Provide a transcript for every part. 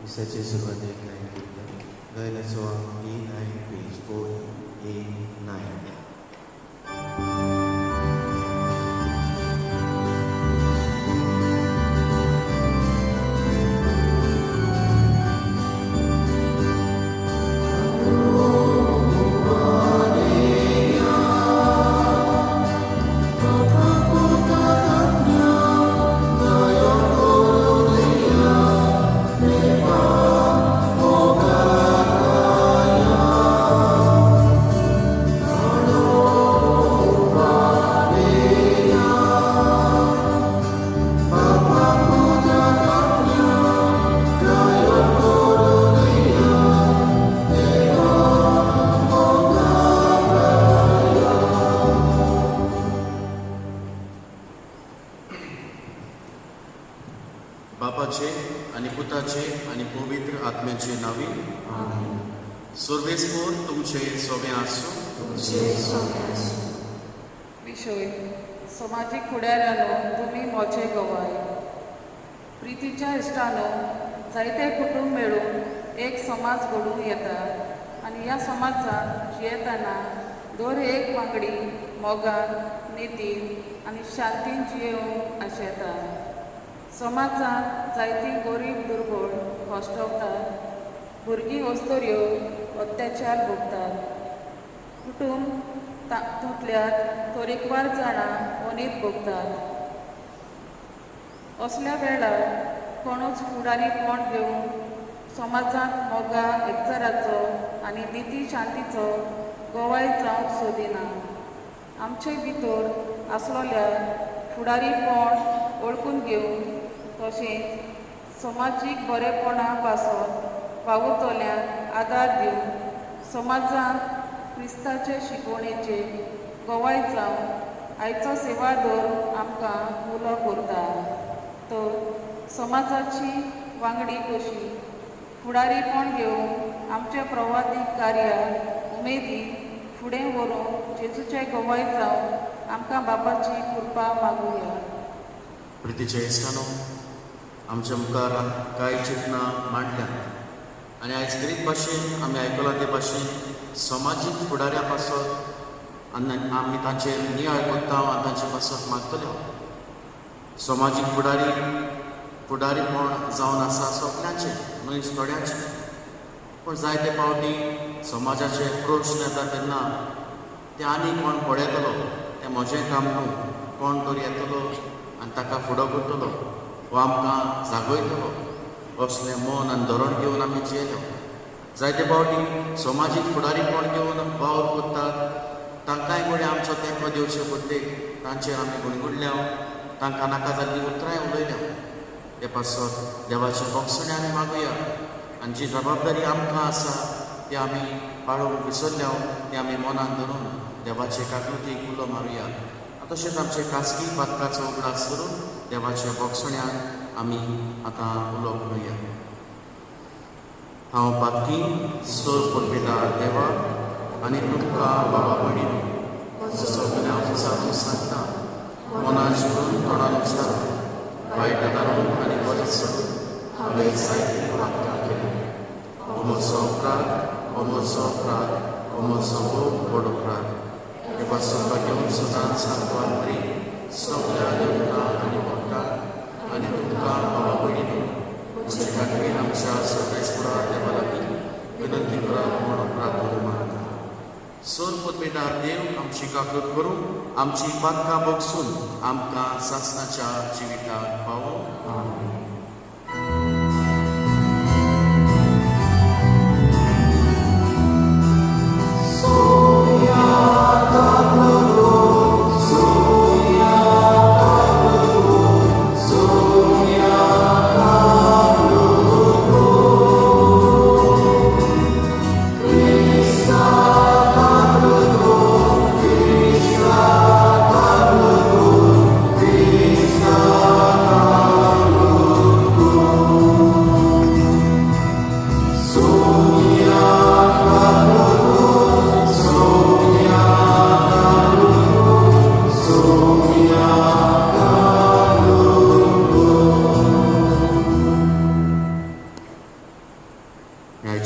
Misace sebagai kain kita. Gaya soal E9 page 4A9. बापाचे आणि पुताचे आणि पवित्र आत्म्याचे नावे सर्वेस्पोर तुमचे सोबे आसो. विषय समाजीक फुडाऱ्यानो तुमी मोचे गोवाय. प्रितीच्या इश्टानो जायते कुटुंब मेळून एक समाज घडून येता आनी ह्या समाजात जियेतना दर एक वांगडी मोगान नितीन आनी शांतीन जियेवंक आशेता. समाजांत जायतीं गरीब दुर्बळ कश्टवतात, भुरगीं वस्तोऱ्यो अत्याचार भोगतात. कुटुंब तातूंतल्यान तरेकवार जाणां वनीत भोगतात. असल्या वेळार कोणूच फुडारीपण घेवन समाजांत मोगा एकचाराचो आनी निती शांतीचो गोवाय जावंक सोदिना. आमचे भितर आसलोल्या फुडारीपण वळखून घेवन तशेंच समाजीक बरेपणा पासून वावुरतल्यांक आदार दिवन समाजांत क्रिस्ताचे शिकवणेचे गोवाय जावन आयचो सेवादोर आमकां उलो करता. तर समाजाची वांगडी कशी फुडारीपण घेवन आमच्या प्रवादीक कार्याक उमेदी फुडें व्हरून जेजूचे गोवाय जावन आमकां बापाची कृपा मागुया. प्रितीचे इश्टानो, आमच्या मुखार कांय चिंतनां मांडल्यात आनी आयज गरीब भाशेन आमी आयकलां ते भाशेन समाजीक फुडाऱ्या पासत आमी तांचेर नियाळ कोत्ता आनी तांचे पासत मागतले. समाजीक फुडारीपण जावन आसा सगळ्यांचे, न्हय थोड्यांचे. पूण जायते फावटी समाजाचे प्रश्न येता तेन्ना ते आनी कोण पळयतलो, तें म्हजें काम न्हू, कोण तरी येतलो आनी ताका फुडो करतलो वो आमकां जागयतलो असलें मन आनी धोरण घेवन आमी जियेले. जायते फावटी समाजीक फुडारीपण घेवन वावर कोत्तात, तांकांय फुडें आमचो तेंको दिवचे पद्दतीक तांचेर आमी गुणगुणल्या, तांकां नाका जाल्लीं उतरांय उलयल्या. ते पासत देवाचे बोगसणे आमी मागुया आनी जी जबाबदारी आमकां आसा ती आमी पाळोवंक विसरल्या ती आमी मनान धरून देवाचे काकुतीक उलो मारुया. तशेंच आमचे खासगी पातकाचो उगडास करून देवाच्या बोगसण्यान आमी आतां उलो करुया. हांव पातकी सोर परबेदार देवा आनी तुमकां बाबा भयणी सगळ्या विचारून सांगता, मनान शिरून तोंडान विचारून वायट दारून आनी बरें सोडून हांवें जायतीं वाक्यां केलीं. हो म्हजो अपराध, हो म्हजो अपराध, हो म्हजो व्हड अपराध. हे पासून घेवन सदांच सांगपाक बरी सगळ्या देवतां आनी भक्तांक आनी तुमकां बाबा भयणी म्हजे खातीर आमच्या सर्वेस्परा देवा लागीं विनंती करात म्हणून प्रार्थना मागता. सोर परबेदार देव आमची काकूत करून आमची पातकां बोगसून आमकां सासणाच्या जिविताक पावो.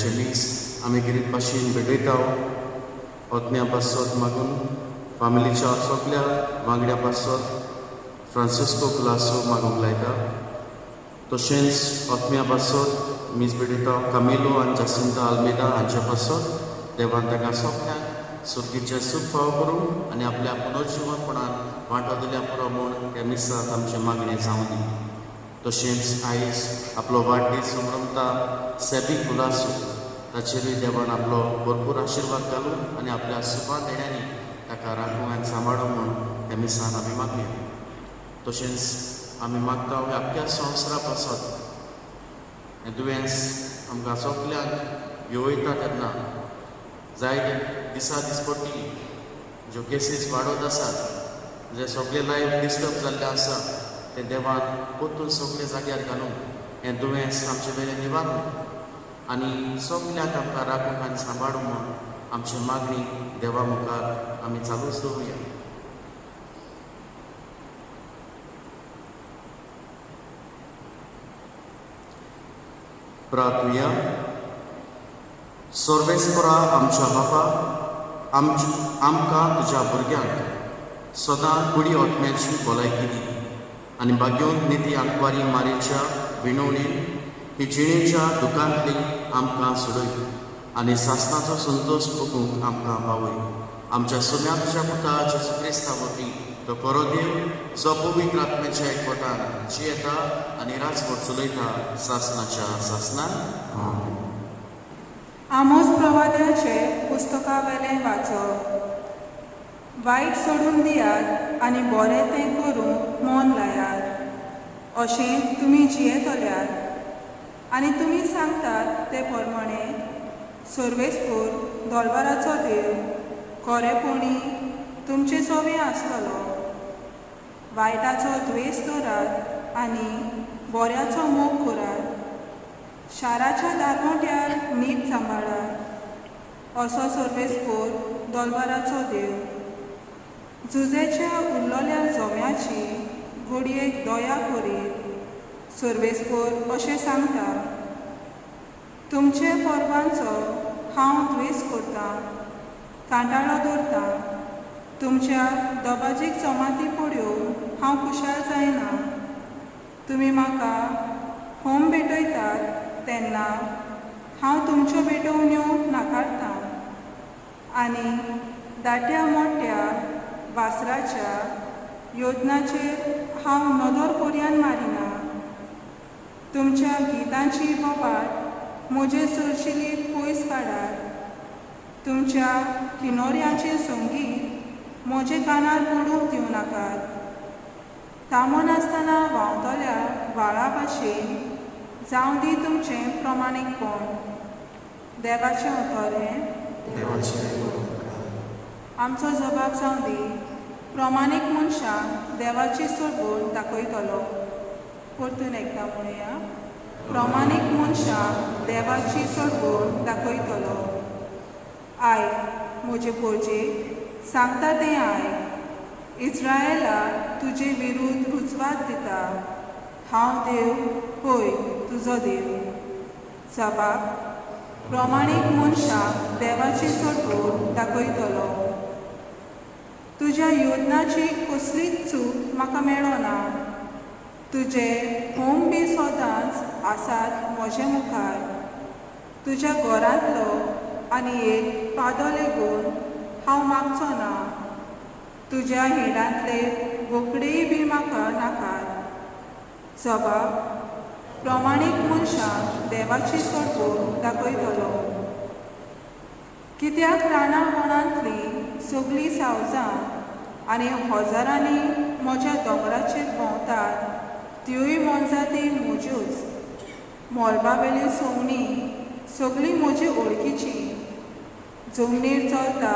सगळ्याचे लिस्ट आमी कितें भाशेन भेटयता ओतम्या पासत मागून फामिलीच्या सगळ्या वांगड्या पासत फ्रांसिस्को क्लासो मागूंक लायता. तशेंच ओतम्या पासत मीस भेटयता कामिलो आनी जासिंता आल्मेदा हांच्या पासत देवान ताका सगळ्यांक सुरगीचे सूख फाव करूं आनी आपल्या पुनर्जिवनपणान वांटो दिल्या पुरो म्हूण त्या मिसाक आमचें मागणें जावं दी. तशेंच आयज आपलो वाडदीस संभ्रमता सेबी कुलासो ताचेरूय देवान आपलो भरपूर आशिर्वाद घालूं आनी आपल्या सुपा देण्यांनी ताका राखूंक आनी सांबाळूं म्हूण त्या मिसान आमी मागया. तशेंच आमी मागता आख्ख्या संवसारा पासत हें दुयेंस आमकां सगल्यांक येवयता तेन्ना जायते दिसा दिसपट्टी ज्यो केसीस वाडत आसात जे सगळे लायफ डिस्टर्ब जाल्ले आसा ते देवान परतून सगळे जाग्यार घालून हें दुयेंस आमचे वेळेर निवारून आनी सगल्यांक आमकां राखूंक आनी सांबाळूंक म्हूण आमची मागणी देवा मुखार आमी चालूच दवरुया. प्रार्थुया. सर्वेस्परा आमच्या बापा आमकां तुज्या भुरग्यांक सदां कुडी ओतम्याची भलायकी दी आनी बाग्योन निधी आंकवारी मारेच्या विणवणेन ही जिणेच्या दुकांतली आमकां सोडय आनी सासणाचो संतोश भोगूंक आमकां पावय. आमच्या सुम्या तुज्या पुता जेजू क्रिस्ता वरवीं तो बरो देव जो पवित्र आत्म्याच्या एकवटान जियेता आनी राजवट चलयता सासणाच्या सासणान. आमोस प्रवाद्याचे पुस्तका वेलें वाचप. वायट सोडून दियात आनी बरें तें करूंक मन लायात अशें तुमी जियेतल्यात आनी तुमी सांगतात ते प्रमाणे सर्वेस्पूर दोलबाराचो देव खरेपणी तुमचे सोबीं आसतलो. वायटाचो द्वेश दवरात आनी बऱ्याचो मोग करात. शाराच्या दारवोट्यार नीट सांबाळात असो सर्वेस्पूर दोलबाराचो देव. झुजेच्या उरलोल्या जोम्याची घडयेक दया करीत सर्वेस्पूर अशें सांगता. तुमचे परबांचो हांव द्वेस करतां, कांटाळो दवरतां. तुमच्या दबाजीक जमाती पड्यो हांव कुशाल जायना. तुमी म्हाका होम भेटयतात तेन्ना हांव तुमच्यो भेटवण्यो नाकारतां आनी दाट्या मोठ्या वासराच्या योजनाचेर हांव नदर पर्यान मारिना. तुमच्या गितांची बोबाट म्हजे सुरशिलीत पयस काडात. तुमच्या किनोऱ्यांचें संगीत म्हजे कानार पडूंक दिवं नाकात. तामन आसतना व्हांवतल्या व्हाळा भाशेन जावं दी तुमचें प्रमाणीकपण. देवाचें उतोरें. आमचो जबाब जावं दी प्रमाणीक मनशाक देवाची सोडवण दाखयतलो. परतून एकदां म्हणुया. प्रमाणीक मनशाक देवाची सोडवण दाखयतलो. आयक म्हजे पोरजे सांगता तें आयक. इस्रायेला तुजे विरुद्ध रुजवात दिता. हांव देव, होय तुजो देव. जबाब. प्रमाणीक मनशाक देवाची सोडवण दाखयतलो. तुज्या योजनाची कसलीच चूक म्हाका मेळना. तुजे होम बी सदांच आसात म्हजे मुखार. तुज्या घरांतलो आनी एक पादो लेगून हांव मागचो ना. तुज्या हिडांतले बोकडेय बी म्हाका नाकात. जबाब. प्रमाणीक मनशाक देवाची सोडवण दाखयतलो. कित्याक रानावनांतली सगळीं सावजां आनी हजारांनी म्हज्या दोंगराचेर भोंवतात त्योय मोनजाती म्हज्योच. मोलबावेली सवणी सगळीं म्हजी ओळखीची. जमनीर चलता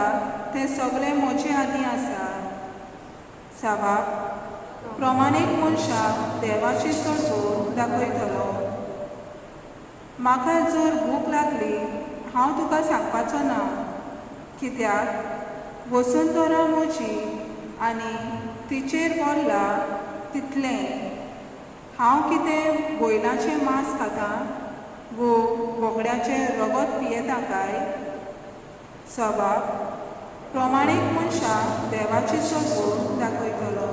ते सगळे म्हजे आदीं आसा. जबाब. प्रमाणीक मनशाक देवाची सोडवण दाखयतलो. म्हाका जर भूक लागली हांव तुका सांगपाचो ना. कित्याक वसुंधरा म्हजी आनी तिचेर बोल्ला तितलें. हांव कितें बैलांचें मांस खातां? वो बोकड्याचें रगत पियेता काय? सभाब प्रमाणीक मनशाक देवाची सत्व दाखयतलो.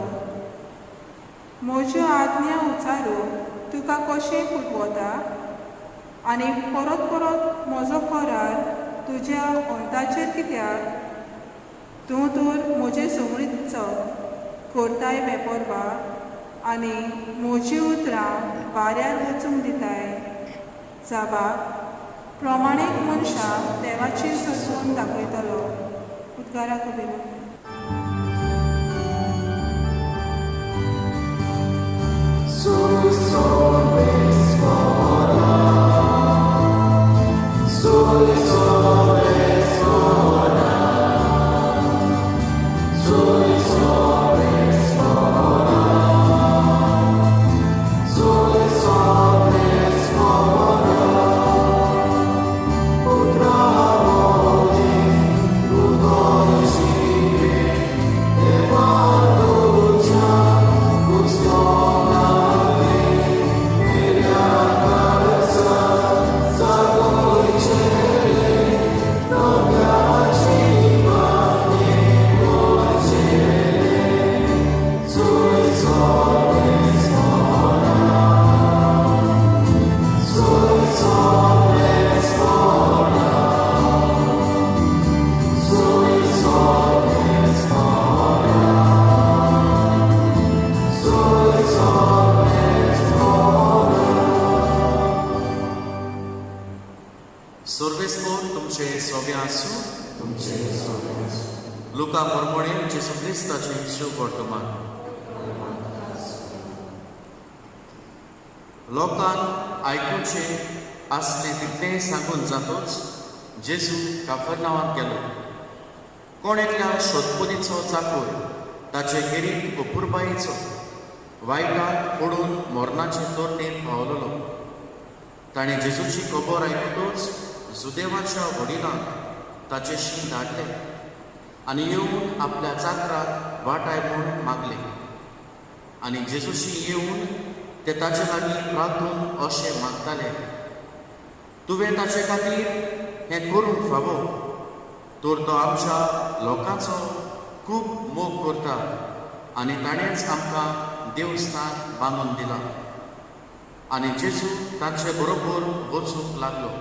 म्हज्यो आज्ञा उचारून तुका कशें फुटवता आनी परत परत म्हजो करार तुज्या अंताचेर कित्याक? तूं तर म्हजे समृद्ध करताय बेपरबा आनी म्हजीं उतरां वाऱ्यार वचूंक दिताय. सभाब प्रमाणीक मनशाक देवाची सत्वन दाखयतलो. उद्गाराक उबे राव. सर्वेस्पोर तुमचे सोबे आसूं. लुका परमणे जेसू क्रिस्ताचे शुभ वर्तमान. लोकांक आयकुचे आसले तितलें सांगून जातोच जेजू काफरनावांत गेलो. कोण एकल्या शोधपुलीचो चाकर ताचे गिरीक अपुरबायेचो वायटांत पडून मरणाचे तोरणेर पावलोलो. ताणें जेजूची खबर आयकूनच जुदेवाच्या वडिलांक ताचे शीं धाडले आनी येवन आपल्या चाकराक वाटाय म्हूण मागले. आनी जेजूशी येवन ते ताचे लागीं प्रार्थून अशें मागताले, तुवें ताचे खातीर हें करूंक फावो, तर तो आमच्या लोकांचो खूब मोग करता आनी ताणेंच आमकां देवस्थान बांदून दिलां. आनी जेजू तांचे बरोबर वचूंक लागलो.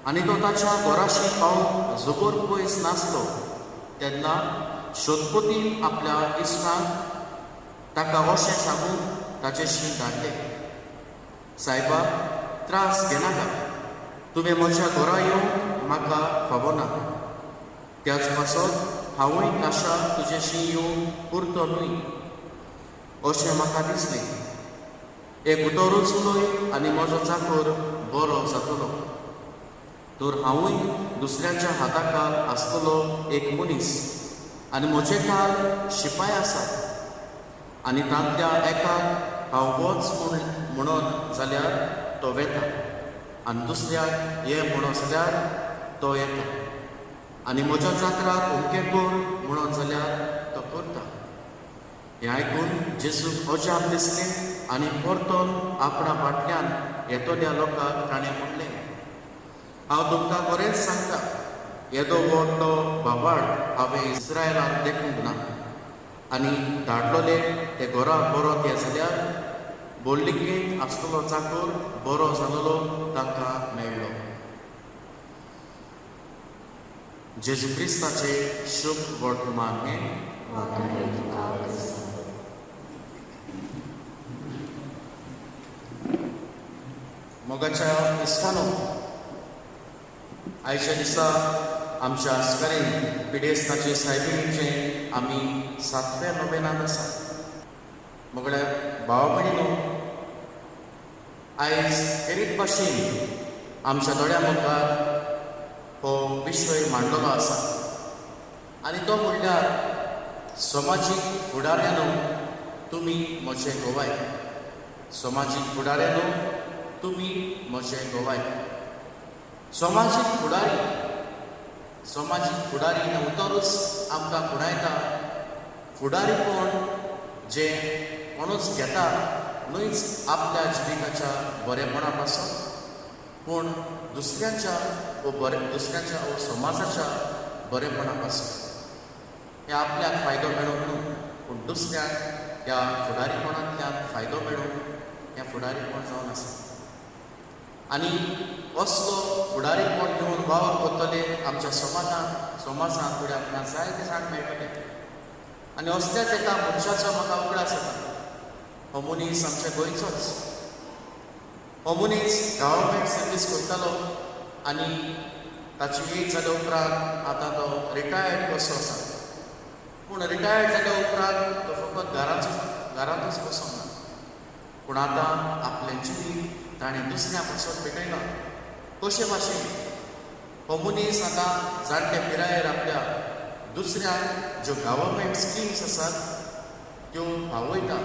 आनी तो ताच्या घराशी पावूंक जबर पयस नासलो तेन्ना शोधपोतीन आपल्या इश्टांक ताका अशें सांगून ताचे शीं धाडले, सायबा, त्रास घेनाका, तुवें म्हज्या घरा येवंक म्हाका फावो ना. त्याच पासत हांवूय काशा तुजे शीं येवंक पुरतो न्हय अशें म्हाका दिसलें. एक उतोरूच उलय आनी म्हजो चाकर बरो जातलो. तर हांवूय दुसऱ्याच्या हाताखाल आसतलो एक मनीस आनी म्हजे काल शिपाय आसात आनी तांतल्या एकाक हांव वच म्हणत जाल्यार तो वेता आनी दुसऱ्याक ये म्हणत जाल्यार तो येता आनी म्हज्या चाकराक उमकें कर म्हणत जाल्यार तो करता. हें आयकून जेजूक अजाप दिसलें आनी परतून आपणा फाटल्यान येतोल्या लोकांक ताणें म्हणलें, हांव तुमकां बरेंच सांगता, येदो व्हडलो बाबाड हांवें इस्रायलांत देखूंक ना. आनी धाडलोले ते घरा परत ये जाल्यार बोल्लिकेंत आसतलो चाकर बरो जालोलो तांकां मेळ्ळो. जेजू क्रिस्ताचे शुभ वर्तमान हें. मोगाच्या इश्टानो, आयच्या दिसा आमच्या आस्कारेन पिडेस्ताचे सायबिणीचें आमी 7वें नोवेनांत आसा. मोगड्या भाव भयणीनो, आयज हेरीत भाशेन आमच्या दोळ्या मुखार हो विशय मांडलेलो आसा आनी तो म्हणल्यार समाजीक फुडाऱ्यानो तुमी म्हजे गोवाय. समाजीक फुडाऱ्यानो तुमी म्हजे गोवाय. समाजीक फुडारी हें उतरूच आमकां खुणायता. फुडारीपण जे कोणूच घेता न्हयच आपल्या जिविताच्या बरेपणा पासून, पूण दुसऱ्याच्या व समाजाच्या बरेपणा पासून हे आपल्याक फायदो मेळूंक न्हू पूण दुसऱ्याक ह्या फुडारीपणांतल्यान फायदो मेळूंक हें फुडारीपण जावन आसा. आनी असलो फुडारीपण घेवन वावर करतले आमच्या समाजांत फुडें आपणाक जायते जाण मेळटले. आनी असल्याच एका मनशाचो म्हाका उगडास येता. हो मनीस आमच्या गोंयचोच. हो मनीस गव्हर्मेंट सर्वीस करतालो आनी ताची एज जाल्या उपरांत आतां तो रिटायर्ड कसो आसा. पूण रिटायर्ड जाल्या उपरांत तो फकत घरांतूच बसूंक ना पूण आतां आपलें जिवीत ताणें दुसऱ्या पासून पेटयलां. कशे भाशेन हो मनीस आतां जाणटे पिरायेर आपल्या दुसऱ्याक ज्यो गव्हर्मेंट स्किम्स आसात त्यो भावयता,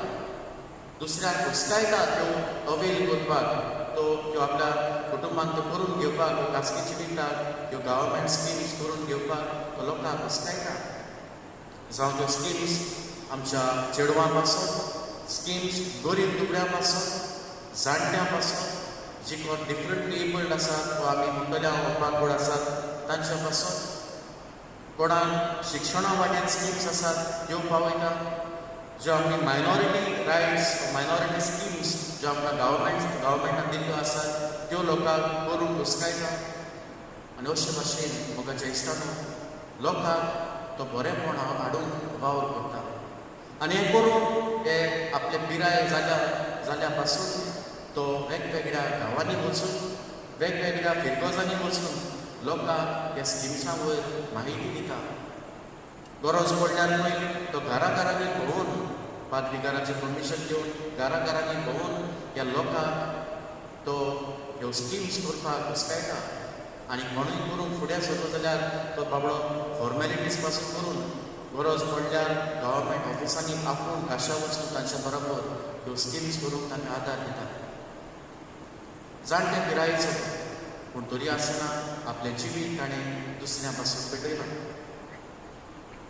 दुसऱ्याक हुस्कायता त्यो अवेल करपाक, त्यो आपल्या कुटुंबाक त्यो करून घेवपाक, खासगी जिविताक त्यो गव्हर्मेंट स्किम्स करून घेवपाक तो लोकांक हुस्कायता. जावं त्यो स्किम्स आमच्या चेडवां पासून, स्किम्स गरीब दुबळ्यां पासून, जाणट्यां पासून, जी कोण डिफरंटली एबल्ड आसात वा आमी म्हणटले अपंगूळ आसात तांच्या पासून, कोणाक शिक्षणा वाटेन स्किम्स आसात त्यो पावयता. ज्यो आमी मायनॉरिटी रायट्स, मायनॉरिटी स्किम्स ज्यो आमकां गव्हर्मेंटान दिल्ल्यो आसात त्यो लोकांक करूंक हुस्कायता. आनी अशे भाशेन म्हाका जेश्टानो लोकांक तो बरेपण हाडूंक वावर करता. आनी हें करून हे आपले पिराय जाल्या पासून तो वेगवेगळ्या गांवांनी वचून, वेगवेगळ्या फिरगोजांनी वचून लोकांक ह्या स्किम्सां वयर म्हायती दिता. गरज पडल्यारूय तो घरांनी भोंवून, पाद्रीकाराचें परमिशन घेवन घरांनी भोंवून ह्या लोकांक तो ह्यो स्किम्स करपाक हुस्कायता. आनी कोणूय करून फुडें सरलो जाल्यार तो बाबडो फॉर्मेलिटीज पासून करून गरज पडल्यार गव्हर्मेंट ऑफिसांनी आपूण खाशा वचून तांच्या बरोबर ह्यो स्किम्स करूंक तांकां आदार दिता. जाणटे पिरायेचो पूण तरी आसतना आपलें जिवीत ताणें दुसऱ्या पासून पेटयलां.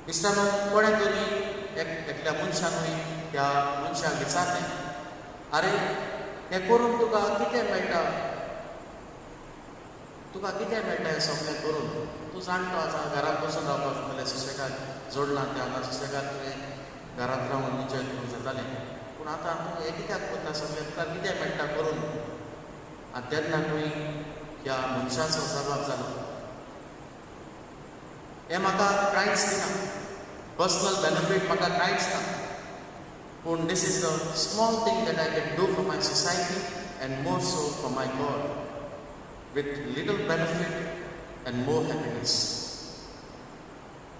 दिसतालो कोणें तरी एकल्या मनशानूय त्या मनशाक विचारलें, आरे हें करून तुका कितें मेळटा? तुका कितें मेळटा हें सगळें करून? तूं जाणटो आसा, घरांत बसून रावपाक जातालें, सुशेगाद जोडलां तें हांगा सुशेगाद तुवें घरांत रावन एन्जॉय करूंक जातालें. पूण आतां तूं हें कित्याक करता सगळें? तुका कितें मेळटा करून? आनी तेन्नाकूय ह्या मनशाचो जबाब जालो, हें म्हाका कांयच दिना, पर्सनल बेनिफीट म्हाका कांयच ना, पूण this is the small thing that I can do for my society and more so for my God, with little benefit and more happiness.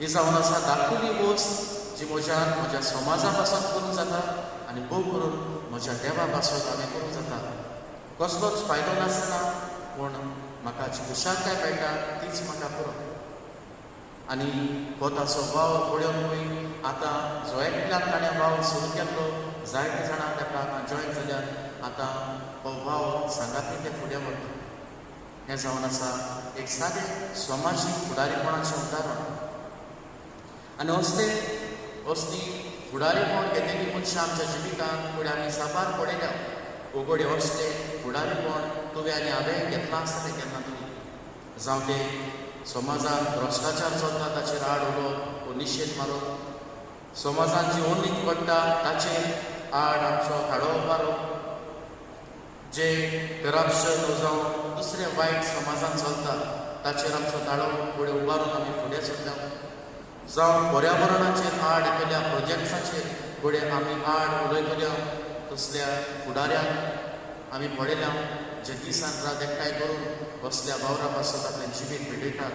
ही जावन आसा धाकटुली वस्त जी म्हज्या समाजा पासून करूंक जाता आनी भोव करून म्हज्या देवा पासून हांवें करूंक जाता. कसलोच फायदो नासतना पूण म्हाका जी खुशालकाय मेळटा तीच म्हाका पुरो. आनी हो ताचो वावर पळोवनूय आतां जो एकल्याक ताणें वावर सुरू केल्लो, जायते जाणां ताका हांगा जॉयन जाल्यात. आतां हो वावर सांगाती ते फुडें व्हरता. हें जावन आसा एक सादें समाजीक फुडारीपणाचें उदाहरण. आनी असली फुडारीपण घेतिल्लीं मनशां आमच्या जिवितांत फुडें आमी साबार पडयल्या. उगडे असलें फुडारीपण तुवें आनी हांवें घेतलां आसतलें केन्ना तरी. जावं तें समाजांत भ्रश्टाचार चलता ताचेर आड उलोवप वो निशेध मारप, समाजांत जी अनीत घडटा ताचेर आड आमचो हाडप मारप, जे करप्शन जावं दुसरें वायट समाजांत चलता ताचेर आमचो ताळो फुडें उबारून आमी फुडें सरल्या. जावं पर्यावरणाचेर आड केल्या प्रोजेक्ट्साचेर फुडें आमी आड उलयतल्या तसल्या फुडाऱ्यांक आमी पळयल्या जे दिसान रात एकठांय करून असल्या वावरा पासून आपलें जिवीत पेटयतात.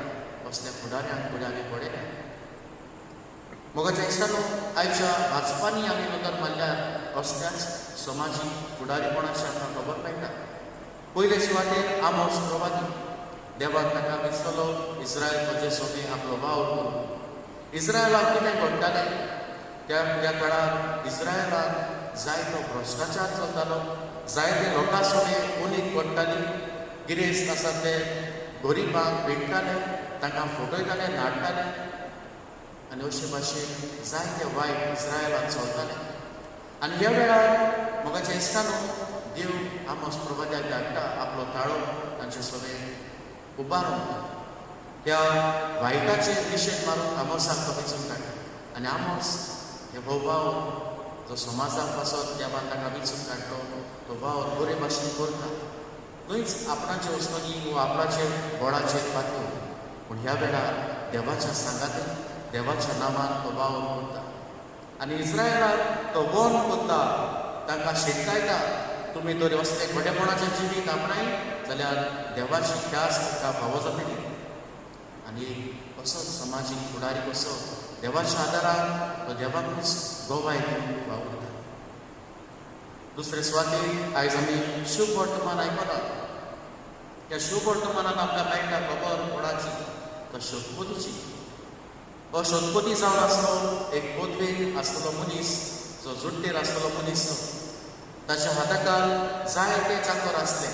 असल्या फुडाऱ्यांक फुडें आमी पळयल्या. म्हाका दिसतालो आयच्या वाचपांनी आमी नदर मारल्यार असल्याच समाजीक फुडारीपणाची आमकां खबर मेळटा. पयले सुवातेर आमोस प्रवादी देवाक ताका दिसतलो इस्रायल म्हजे सोबे आपलो वावर करून. इस्रायलाक कितें घडटालें त्या काळार इस्रायलाक जायतो भ्रश्टाचार चलतालो, जायते लोकां सोबे उणीक घडटाली, गिरेस्त आसा ते गरीबांक भेटताले, तांकां फटयताले, नाडटाले आनी अशे भाशेन जायते वायट इस्रायलांत चलताले. आनी ह्या वेळार म्हाका दिसता न्हू देव आमोस प्रवाद्याक धाडटा आपलो ताळो तांचे सगळे उबारून त्या वायटाचेर निशेध मारून आमोसाक तो वेचून काडटा. आनी आमोस हे भाव जो समाजाक पासत त्या ताका वेचून काडलो तो भाव बरे भाशेन करता. खंयच आपणाचे वस्तूंनी वा आपणाचे बोडाचेर पातून, पूण ह्या वेळार देवाच्या सांगातीन देवाच्या नांवान तो भाव करता. आनी इस्रायलाक तो वोन करता, तांकां शिटकायता. तुमी तर असले घोडेपणाचें जिवीत आपणाय जाल्यार देवाची ख्यास्त ताका फावो जातली. आनी असो समाजीक फुडारी कसो देवाच्या आदारान तो देवाकूच गोवाय घेवन वावुरता. दुसरे सुवातेर आयज आमी शुभ वर्तमान आयकला. त्या शुभ वर्तमानान आमकां मेळटा खबर कोणाची, तो शतपतीची. हो शतपती जावन आसलो एक पदवेक आसतलो मनीस, जो जुट्टेर आसतलो मनीस. ताच्या हाताखाल जायते चाकर आसले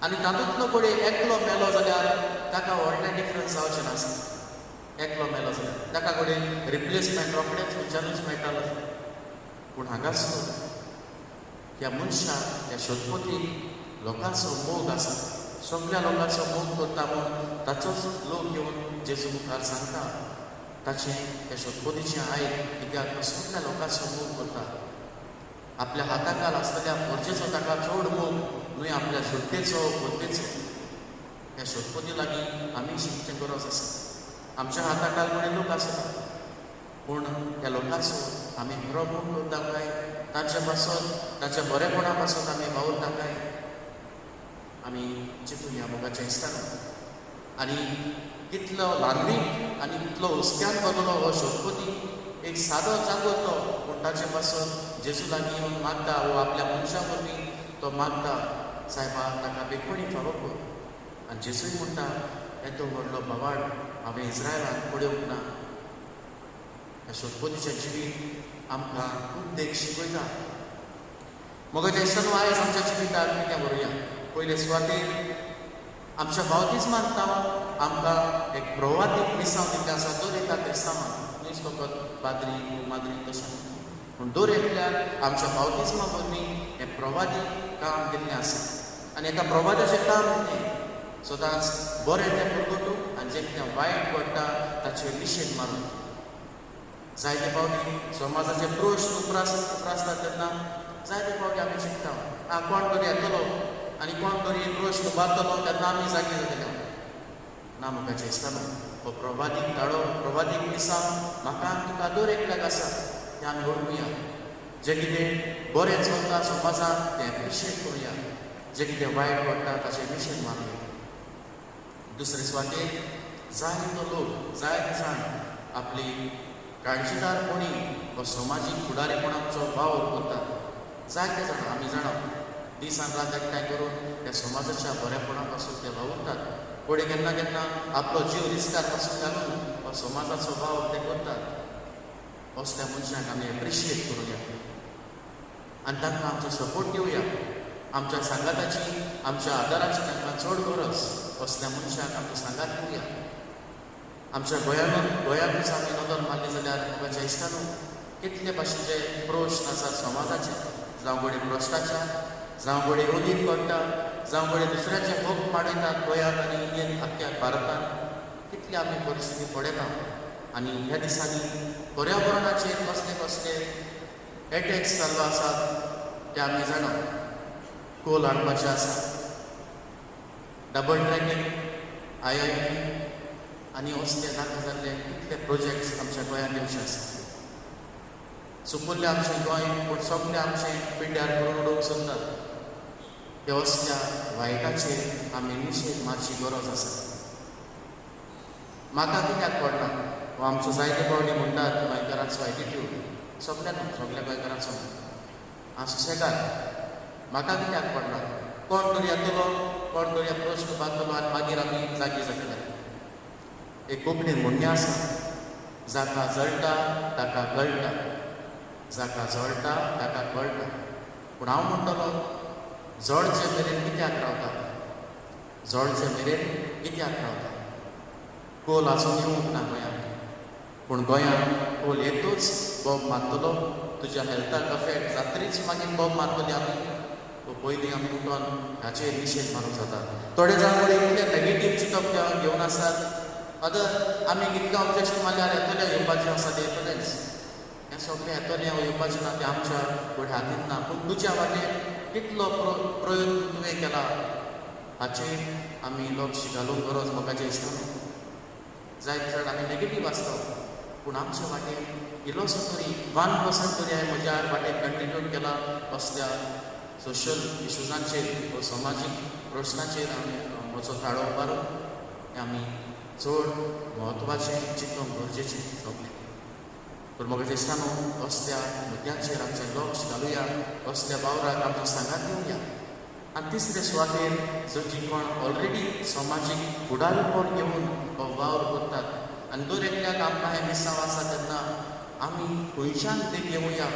आनी तातूंतलो कोणी एकलो मेलो जाल्यार ताका व्हडलें डिफरन्स जावचें नासलें. एकलो मेलो जाल्यार ताका कडेन रिप्लेसमेंट रोखडेंच खंयच्यानूच मेळटालो. पूण हांगासर ह्या मनशाक, ह्या शतपतीक लोकांचो मोग आसा. सगळ्या लोकांचो मोग करता म्हूण ताचोच लोक घेवन जेजू मुखार सांगता ताचें त्या शतपतीचें आयक, कित्याक तो सगळ्या लोकांचो मोग करता. आपल्या हाताखाल आसतल्या परचेचो ताका चड मोग न्हय आपल्या शुद्धेचो पदवेचो. ह्या शतपती लागीं आमी शिकचें गरज आसा. आमच्या हाताखाल कोणी लोक आसता, पूण ह्या लोकांचो आमी खरो मोग करता काय, ताचे पासत ताच्या बरेपणा पासत आमी वावुरता काय, आमी चिंतून ह्या मोगाच्या इस्तान. आनी कितलो लांबीक आनी कितलो हुस्क्यान बदलो हो शतपती. एक सादो जागो तो, पूण ताचे पासत जेजू लागीं येवन मागता, वो आपल्या मनशा वरवीं तो मागता, सायबा ताका बेकोणी फावो कर. आनी जेजूय म्हणटा, येदो व्हडलो बोवाळ हांवें इस्रायलांत पळोवंक ना. ह्या शतपतीचें जिवीत आमकां खूब देख शिकयता. मोगाच्या इस्तानो आयज आमच्या जिविताक कितें बरोवया. पयले सुवातेर आमच्या बावतिजमांत आमकां एक प्रवादीक मिसांव दिल्लें आसा दर एका क्रिस्तांवाक. न्हयच फकत पाद्री माद्री तशें, पूण दर एकल्याक आमच्या बावतिजमा वरवीं हें प्रवादीक काम दिल्लें आसा. आनी एका प्रवादाचें काम कितें, सदांच बरें तें परगटून आनी जें कितें वायट घडटा ताचेर निशेध मारून. जायते फावटी समाजाचे प्रश्न उप्रासतात तेन्ना जायते फावटी आमी चिंतता, कोण तरी येतलो आनी कोण तरी प्रश्न बारतलो तेन्ना आमी जागी जातले. ना मोगाचें इस्तानो, हो प्रवादीक ताळो, प्रवादीक मिसांव म्हाका आनी तुका दर एकल्याक आसा. तें आमी ओळखुया. जें कितें बरें चलता समाजांत तें एप्रिशिएट करुया. जें कितें वायट घडटा ताचेर निशेध मारूया. दुसरे सुवातेर जायतो लोक, जायते जाण आपली काळजीदारपणी हो समाजीक फुडारीपणाचो वावर करतात. जायते जाण आमी जाणा दिसान रात एकठांय करून त्या समाजाच्या बरेपणा पासून ते वावुरतात. कोणी केन्ना केन्ना आपलो जीव रिस्कार पासून घालून हो समाजाचो वावर ते करतात. असल्या मनशाक आमी एप्रिशिएट करुया आनी तांकां आमचो सपोर्ट दिवया. आमच्या सांगाताची, आमच्या आदाराची तांकां चड गरज. असल्या मनशाक आमचो सांगात दिवया. आमच्या गोंयांतूच आमी नदर मारली जाल्यार मोगाच्या इस्तानो कितले भाशेचे प्रश्न आसात समाजाचे. जावं कोणी भ्रश्टाचार, जावं कोणी उदीक करता, जावं कोणी दुसऱ्याचे हक पाडयतात गोंयांत आनी इंडियन आख्या भारतांत. कितली आमी परिस्थिती पळयता. आनी ह्या दिसांनी पर्यावरणाचेर कसले कसले एटॅक्स चालू आसात ते आमी जाणा. कोल हाडपाचे आसा, डबल ट्रॅकिंग, IIT आनी असले नाका जाल्ले कितले प्रोजेक्ट्स आमच्या गोंयांत येवचे आसात. चुकल्ले आमचें गोंय, पूण सगळें आमचें पिड्ड्यार करून उडोवंक सोदतात. ते असल्या वायटाचेर आमी निशेध मारची गरज आसा. म्हाका कित्याक पडना हो आमचो जायते फावटी म्हणटात गोंयकारांचो एटिट्यूड. सगळ्या गोंयकारांचो हांव सुसेगाद. म्हाका कित्याक पडना, कोण तरी येतलो, कोण तरी प्रश्न बांदतलो आनी मागीर आमी जागी जातले. एक कोंकणीन म्हणणें आसा, जाका जळटा ताका गळटा, जाका जळटा ताका कळटा. पूण हांव म्हणटलो, जळचे मेरेन कित्याक रावता, जळचे मेरेन कित्याक रावता. कोल आसून येवंक ना गोंयांत, पूण गोंयांत कोल येतूच बॉब मारतलो. तुज्या हेल्थाक अफेक्ट जातरीच मागीर बॉब मारतली आमी. तो पयलीं आमी उठोन हाचेर निशेध मारूंक जाता. थोडे जाण इतले नेगेटीव चिंतप घेवन आसात अदर आमी कितलें ऑब्जेक्शन मारल्यार येतलें येवपाचें आसा तें येतलेंच. हें सगळें येतलें येवपाचें ना तें आमच्या फुडें हातींत ना. पूण तुज्या वाटेन कितलो प्रयत्न तुवें केला हाचेर आमी लक्ष घालूंक गरज म्हाका दिसता. जायते जाण आमी नेगेटीव आसता पूण आमच्या वाटेन इल्लोसो तरी 1% तरी हांवें म्हज्या वाटेन कंट्रिब्यूट केला असल्या सोशल इश्यूजांचेर वा समाजीक प्रश्नाचेर आमी म्हजो थाळो उबारून हें आमी चड म्हत्वाचें चिंतूंक गरजेचें सगळें. पूण म्हाका दिसता न्हू असल्या मुद्द्यांचेर आमचें लक्ष घालुया, असल्या वावराक आमच्या सांगात दिवया. आनी तिसरे सुवातेर जी कोण ऑलरेडी समाजीक फुडारीपण घेवन हो वावर करतात आनी दर एकल्याक आमकां हें मिसांव आसा तेन्ना आमी खंयच्यान देख घेवया.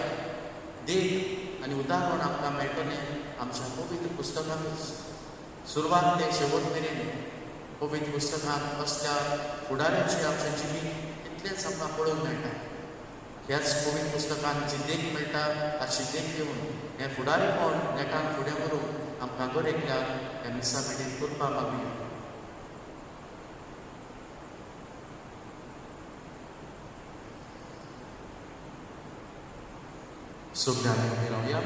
देख आनी उदाहरण आमकां मेळटलें आमच्या पवित्र पुस्तकांतूच. सुरवात ते शेवट मेरेन पवित्र पुस्तकांत असल्या फुडाऱ्याची आमचें जिवीत इतलेंच आमकां पळोवंक मेळटा. ह्याच पवित्र पुस्तकांत जी देख मेळटा ताची देख घेवन हें फुडारीपण नेटान फुडें व्हरूंक आमकां दर एकल्याक ह्या मिसा मेरेन करपाक मागुया. सगळ्यांक उबे रावया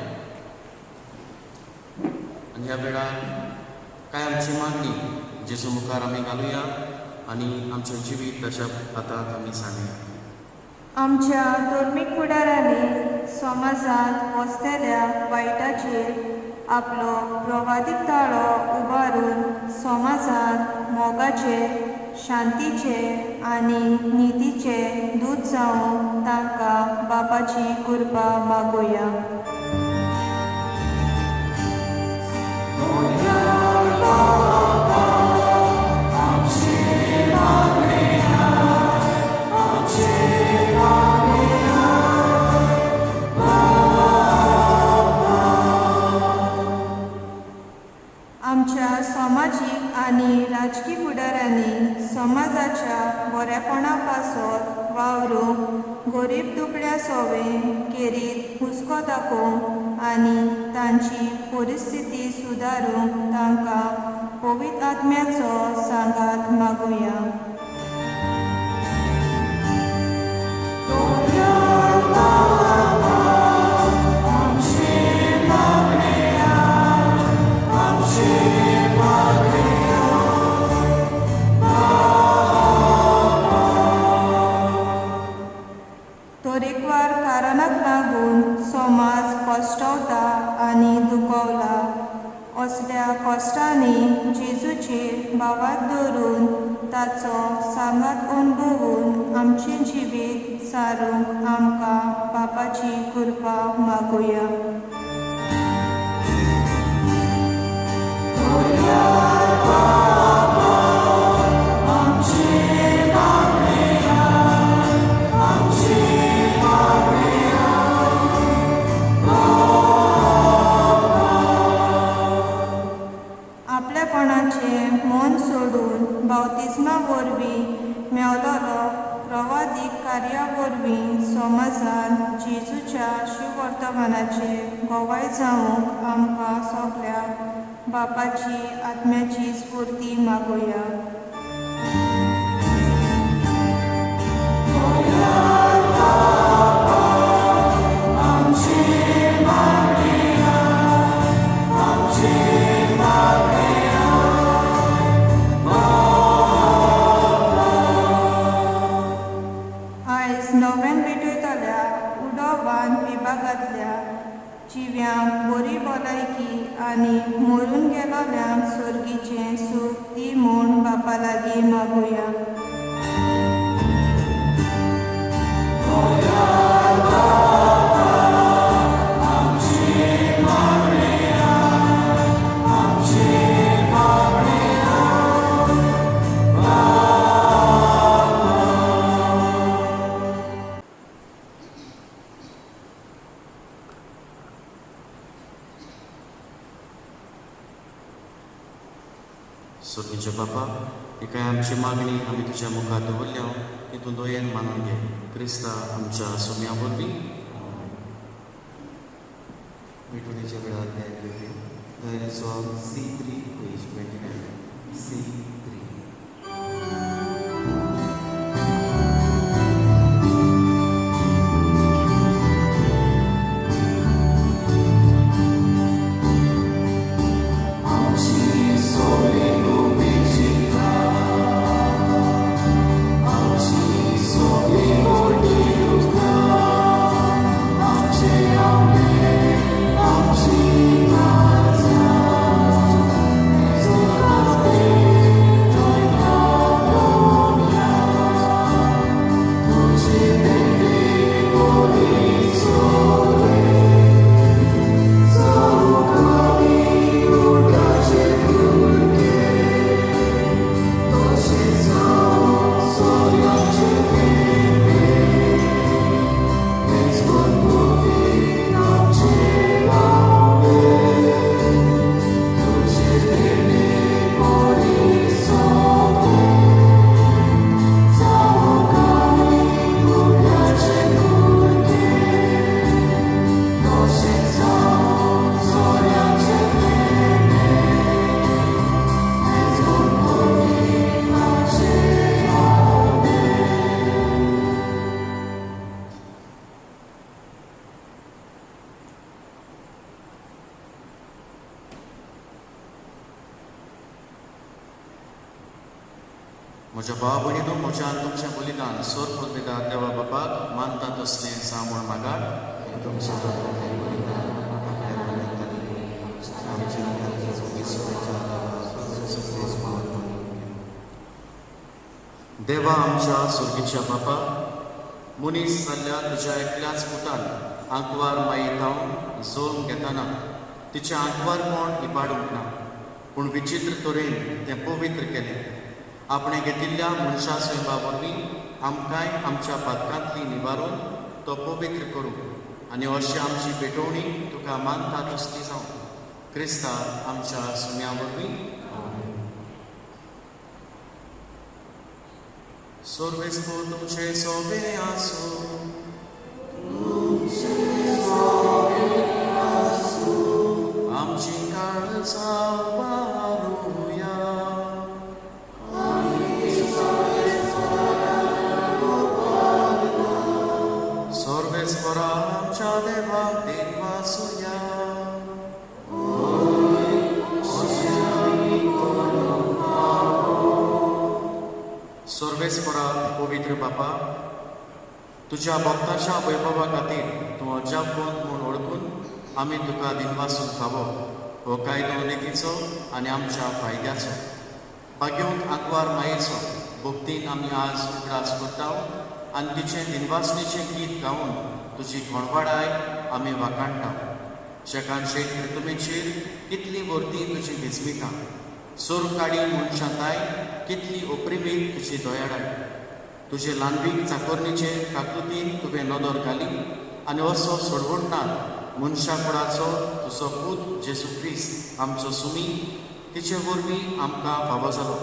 आनी ह्या वेळार कांय आमची मागणी जेजू मुखार आमी घालुया आनी आमचें जिवीत ताच्या हातांत आमी सांगया. आमच्या धर्मीक फुडाऱ्यांनी समाजांत वसलेल्या वायटाचेर आपलो प्रवादीक ताळो उबारून समाजांत मोगाचे, शांतीचे आनी नितीचे दूत जावन तांकां बापाची कृपा मागुया. आमच्या सामाजीक आनी राजकीय फुडाऱ्यांनी समाजाच्या बरेपणा पासत वावरूंक गरीब दुबळ्या सोवें केरीत हुस्को दाखोवंक आनी तांची परिस्थिती सुदारूंक तांकां पवित्र आत्म्याचो सांगात मागुया. तरेकवार कारणाक लागून समाज कश्टावता आनी दुखवला. असल्या कश्टांनी जेजूचेर बाबात दवरून ताचो सांगात अणभवून आमचें जिवीत सारूंक आमकां बापाची कृपा मागुया. आपलेपणाचें मन सोडून बावतिस्मा वरवीं मेवलोलो प्रवादीक कार्या वरवीं समाजांत जेजूच्या शुवर्तमानाचें गोवाय जावंक आमकां सगळ्यांक बापाची आत्म्याची स्फूर्ती मागुया. आयज नव्यान भेटयतल्या उडोवान विभागांतल्या जिव्यांक बरी भलायकी आनी मरून गेलोल्यांक सर्गीचें सूख दी म्हूण बापा लागीं मागुया. सर्गीचे बापा, ही काय आमची मागणी आमी तुज्या मुखार दवरल्या ती तूं दोयेन मानून घे. क्रिस्ता आमच्या सुम्या वरवीं मिटवणेच्या वेळार न्याय There is on C3, page 29. C3. म्हज्या भाव भयणीनो म्हज्यान तुमचें बलिदान सोर पदवेदार देवा बापाक मानता तसलें सांबळ मागात देवा आमच्या सुर्गीच्या बापा मनीस जाल्ल्या तुज्या एकल्याच पुतान आंकवार मायेत हांव जोम घेताना तिचें आंकवारपण इबाडूंक ना पूण विचित्र तरेन तें पवित्र केलें आपणे घेतिल्ल्या मनशा स्वयंबा वरवीं आमकांय आमच्या पातकांतली निवारून तो पवित्र करूं आनी अशी आमची पेटोवणी तुका मानता तसली जावं क्रिस्ता आमच्या सुम्या वरवीं सोर्वेस्पो तुमचे सोबे आसूं आमची काळजां वारुया सोर्वेस्परा आमच्या देवाक देवासुया सोर्वेस्परा पवित्र बापा तुज्या भक्तांच्या वैभवा खातीर तूं अजापवंत म्हूण ओळखून आमी तुका दिनवासून खावो हो कायदो लेखीचो आनी आमच्या फायद्याचो भाग्योंत आंकवार मायेचो भक्तीन आमी आज उगडास करता आनी तिचें दिनवासणेचें गीत गावन तुजी घोणवाडाय आमी वाखाणटा शेकांचे कृतमेचेर कितली वर्ती तुजी भिजमिका सोर काडी मनशांताय कितली ओप्रिमीत तुजी दोयाडाय तुजे ल्हानवीक चाकोरणीचे काकुतीन तुवें नदर घाली आनी असो सोडवणनात मनशा कुळाचो तुजो पूत जेजू क्रिस्त आमचो सुमी तिचे वरवीं आमकां फावो जालो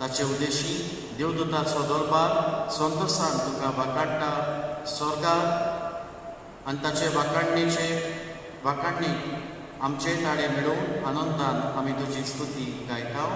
ताचे उद्देशी देवदूताचो दरबार संतोशान तुका वाखाणटा स्वर्गात आनी ताचे वाखाणणेक आमचे ताळे मेळोवन आनंदान आमी तुजी स्तुती गायता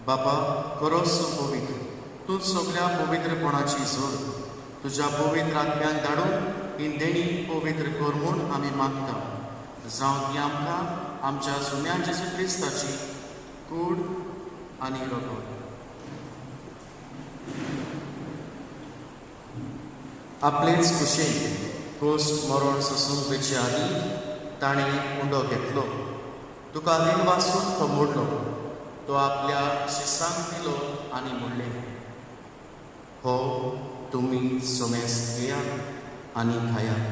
बापा खरोच पवित्र तूं सगळ्या पवित्रपणाची जोड तुज्या पवित्र आत्म्याक धाडून ही देणी पवित्र कर म्हूण आमी मागता. जावं ती आमकां आमच्या सुन्या जेजू क्रिस्ताची कूड आनी रगत. आपलेच कुशेन गोश्ट मरण सोसूंक वेचे आदीं ताणें उंडो घेतलो. तुका रीण वाचून तो मोडलो. तो आपल्या शिसांक दिलो आनी म्हणलें, हो तुमी सोमेस घेयात आनी खायात.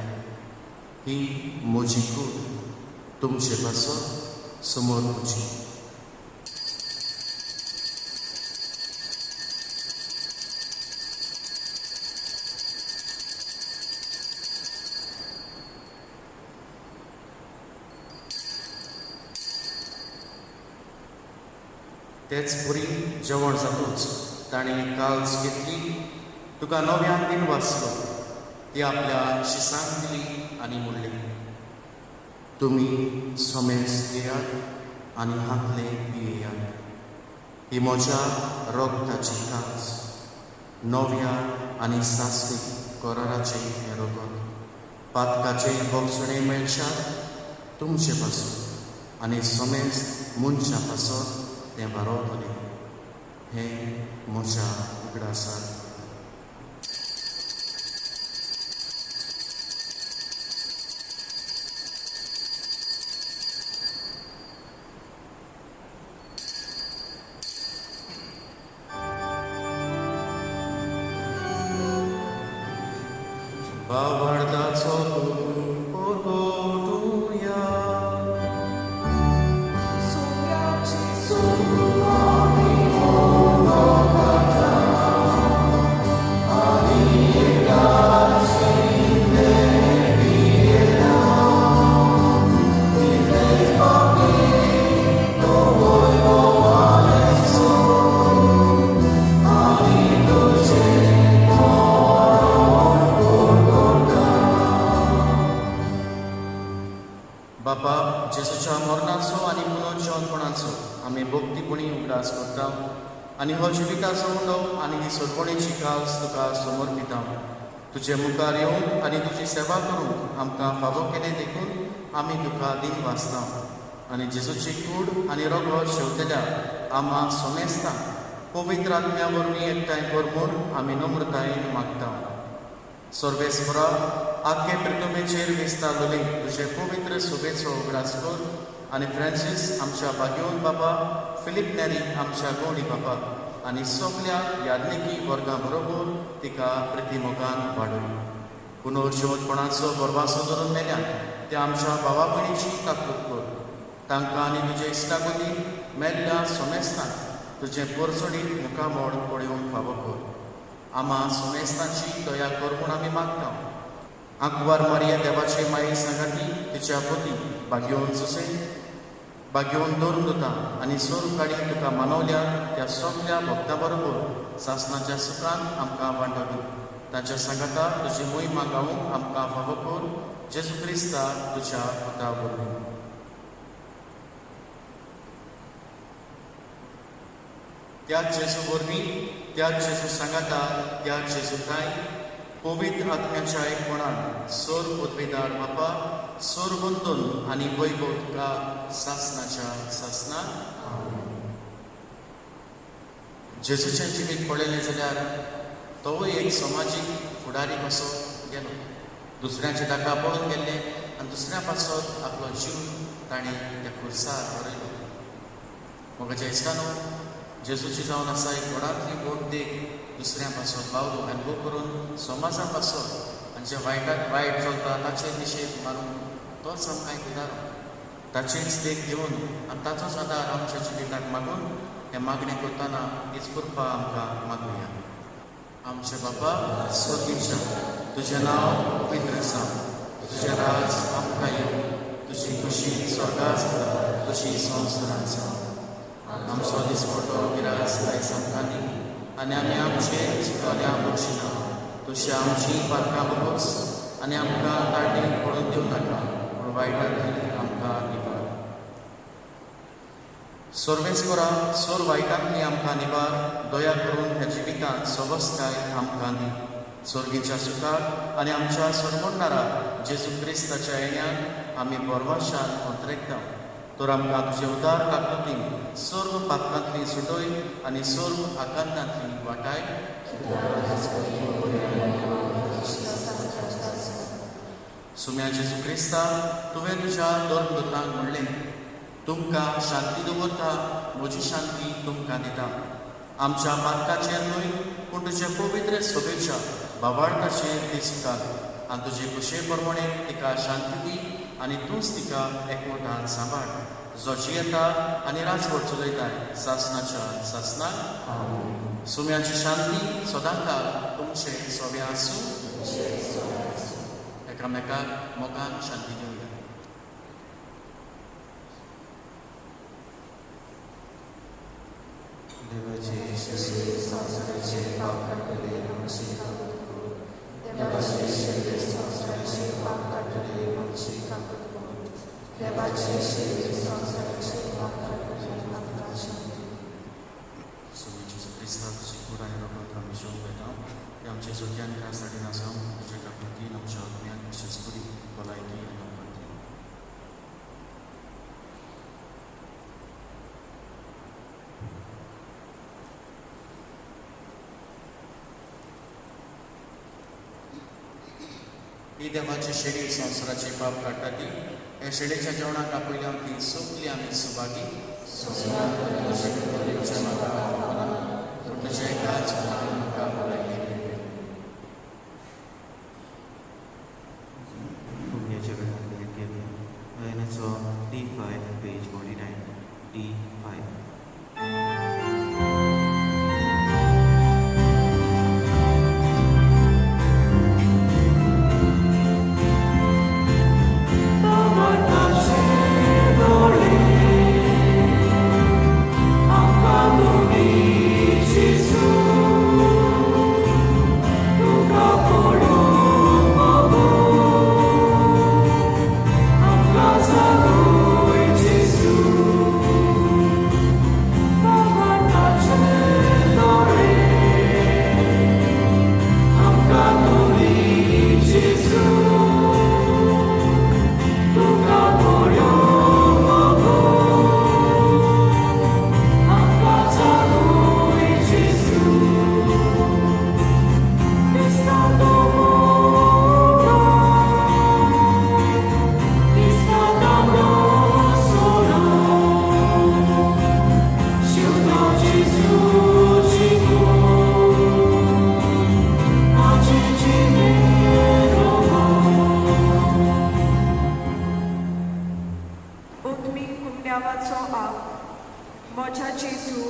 ही म्हजी कूड तुमचे पासत समोर तुजी. तेच पुरी जेवण जातूच ताणें काल्स घेतली. तुका नव्यान दिन वाचलो. ती आपल्या शिसांक दिली आनी म्हणली, तुमी सोमेस घेयात आनी हातले पियेयात. ही म्हज्या रोगताची काल्स, नव्या आनी सासवीक कराराचे हें रगत. पातकाचे भोगसणे मेळशात तुमचे पासून आनी सोमेस मनशा पासत तें बारोवतलें. हें म्हज्या उगडासार. बावळदाचो पोरगोटुया. बापा, जेजूच्या मरणाचो आनी पुनर्जीवनपणाचो आमी भक्तीपणी उगडास करता आनी हो जिविताचो उंडो आनी ही सोडवणेची काल्स तुका समर्पिता. तुजे मुखार येवन आनी तुजी सेवा करूंक आमकां फावो केले देखून आमी तुका दिन वाचता. आनी जेजूची कूड आनी रगत शेवतेल्या आम्हा सोमेस्ता पवित्र आत्म्या वरवीं एकठांय कर म्हूण आमी नम्रतायेन मागता. सर्वेस्परा, आख्खे पृथ्वीचेर विस्तारलेली तुजे पवित्र सुबेचो उगडास कर आनी फ्रांसीस आमच्या भाग्यवन बाबा, फिलीप नेरी आमच्या गवडी बाबा आनी सगल्या याज्ञिकी वर्गां बरोबर तिका प्रतिमोगान वाडय. पुनर्जीवनपणाचो बरवासो धरून मेल्या त्या आमच्या भावा भयणीची ताकूद कर. तांकां आनी तुजे इश्टागोती मेल्ल्या सोमेस्तांक तुजे परसडीत मुखामोड पळोवंक फावो कर. आम्हा सोमेस्तांची दया कर म्हूण आमी मागता. आंकवार मारिया देवाचे माये सांगाती तिच्या पती भाग्यवन सुसे, भाग्यवन दोन दोता आनी सोर काडी तुका मानवल्या त्या सगल्या भक्तां बरोबर सासणाच्या सुखान आमकां वांटोली. ताच्या सांगाता तुजी मोहिमा गावूंक आमकां फावो कर. जेजू क्रिस्ता तुज्या पुता वरवीं. त्याच जेजू वरवीं, त्याच जेजू सांगाता, त्याच जेजूकाय पवित्र आत्म्याच्या एकपणान सोर पदवीदार बापा, सोर बंदून आनी वैभव तुका सासणाच्या सासना. जेजूचें जिवीत पळयलें जाल्यार तोवूय एक समाजीक फुडारी कसो गेलो. दुसऱ्याचे दाका पळोवन गेल्ले आनी दुसऱ्या पासत आपलो जीव ताणें त्या खुर्सार बरयलो. म्हज्या इश्टानो, जेजूची जावन आसा एक व्हडांतली बोट देख दुसऱ्या पासत बावलो आनी करून समाजा पासत आनी जे वायट चलता ताचेर निशेध मारून तोच आमकां दिदारो. ताचीच देख घेवन आनी ताचोच आदार आमच्या जिविताक मागून हें मागणें करतना हीच कृपा आमकां मागुया. आमचे बापा स्वर्गीच्या, तुजें नांव पवित्र जावं. तुजें राज आमकां येवं. तुजी खुशी स्वर्गांत जाता तशी संवसारांत जावं. आमचो दिसपटो गिरास आयज आमकां दी आनी आमी आमचे चुकल्या बक्षिना. तशी आमची पातकां बगोस आनी आमकां ताटीक पडून दिवं नाका, पूण वायटांतली आमकां निबार. सर्वेस्परा, सोर वायटांतली आमकां निबार. दया करून ह्या जिवितांत सवस्ताय आमकां दी. स्वर्गीच्या सुखाक आनी आमच्या सोडमोडणारा जेजू क्रिस्ताच्या येण्याक आमी बोरवाशान उतरेकता. तर आमकां तुजे उदार काकूतीन सर्व पातकांतली सुटोय आनी सर्व आकांतांतली वाटाय. सुम्या जेजू क्रिस्ता, तुवें तुज्या दोन दोतांक म्हणलें, तुमकां शांती दवरता, म्हजी शांती तुमकां दिता. आमच्या पातकाचेर न्हय पूण तुजे पवित्र सभेच्या भावार्थाचेर दीस घाल आनी तुजे कुशे प्रमाणे तिका शांती दी आनी तूंच तिका एकवटान सांबाळ. जो जियेता आनी राजवट चलयताय सासणाच्या सासणाक. सुम्याची शांती सदांकाळ तुमचे सोबे आसूं. एकामेकाक मोगान शांती दिवया. देवाचे शरीर संसाराचे पाप काढले आमची काकूत कर. देवाचे शरीर संसाराचे पाप काढले आमची काकूत कर. देवाचे शरीर संसाराचे पाप काढले आमकां शांती. सुमी जेजू क्रिस्ता तुजी कूड आनी रगत आमी जेवूंक येता. ते आमचे जोग्यान त्रासाडी नासा तुजे काकुतीन आमच्या आत्म्याक विशेष करी भलायकी आनी उपकार दी. ही देवाची शेडी संवसाराची पाप काडटा ती. हे शेडेच्या जेवणाक आपयल्या ती सोगली आमी सुभागी. तुजे म्हाका आवडना, पूण तुजे काच म्हाका भलायकी दी. पुण्याच्या वेळार केली आयनाचो D5 पेज 49 D5. म्हज्या जेजू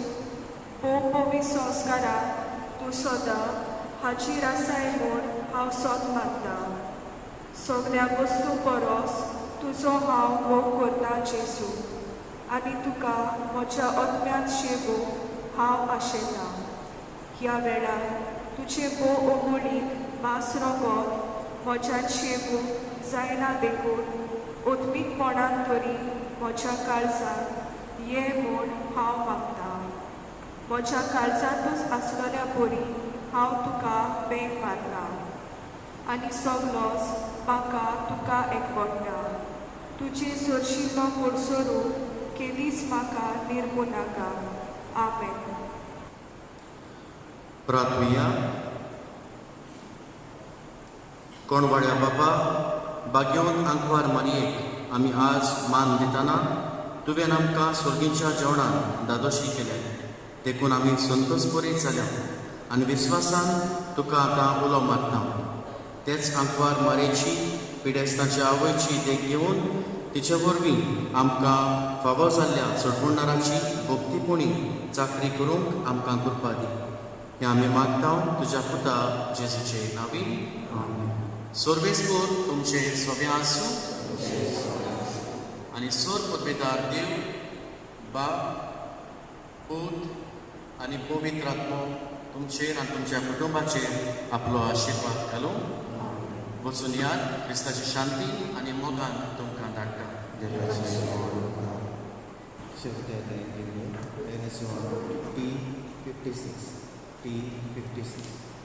पोवी संस्काराक तूं सदां हाची रासाय म्हूण हांव सोद मानता. सगळ्या वस्तू परस तुजो हांव मोग करता जेजू आनी तुका म्हज्या आत्म्यांत शेवूंक हांव आशेतां. ह्या वेळार तुजे भोव ओगोळीक मास रगत म्हज्यान शेवूंक जायना देखून ओत्मीकपणान तरी म्हज्या काळजांत ये म्हूण हांव मागतां. म्हज्या काळजांतूच आसलेल्या बरी हांव तुका पेंग मारतां आनी सगलोच म्हाका तुका एकवटता. तुजे सोरशिल्लो कोडसोरू केलीच म्हाका निर्मुनाका. आमेन. प्रार्थुया. कोणवाड्या बापा, बाग्योन आंकवार मारयेक आमी आज मान दितना तुवें आमकां स्वर्गीच्या जेवणान दादोशी केले. देखून आमी संतोश बरीत जाल्या आनी विस्वासान तुका आतां उलो मारता. तेच आंकवार मारेची पिडेस्तांच्या आवयची देख घेवन तिचे वरवीं आमकां फावो जाल्ल्या सडमुडणाराची भोक्तीपणी चाकरी करूंक आमकां कृपा दी. हें आमी मागता तुज्या पुता जेजूचे नांवीन. सोर्वेस्पोर तुमचे सोबे आसूं आनी सोर पदवेदार देव बाप, पूत आनी पवित्र आत्मो तुमचेर आनी तुमच्या कुटुंबाचेर आपलो आशिर्वाद घालूं. वचून याद क्रिस्ताची शांती आनी मोगान तुमकां धाडटा. T56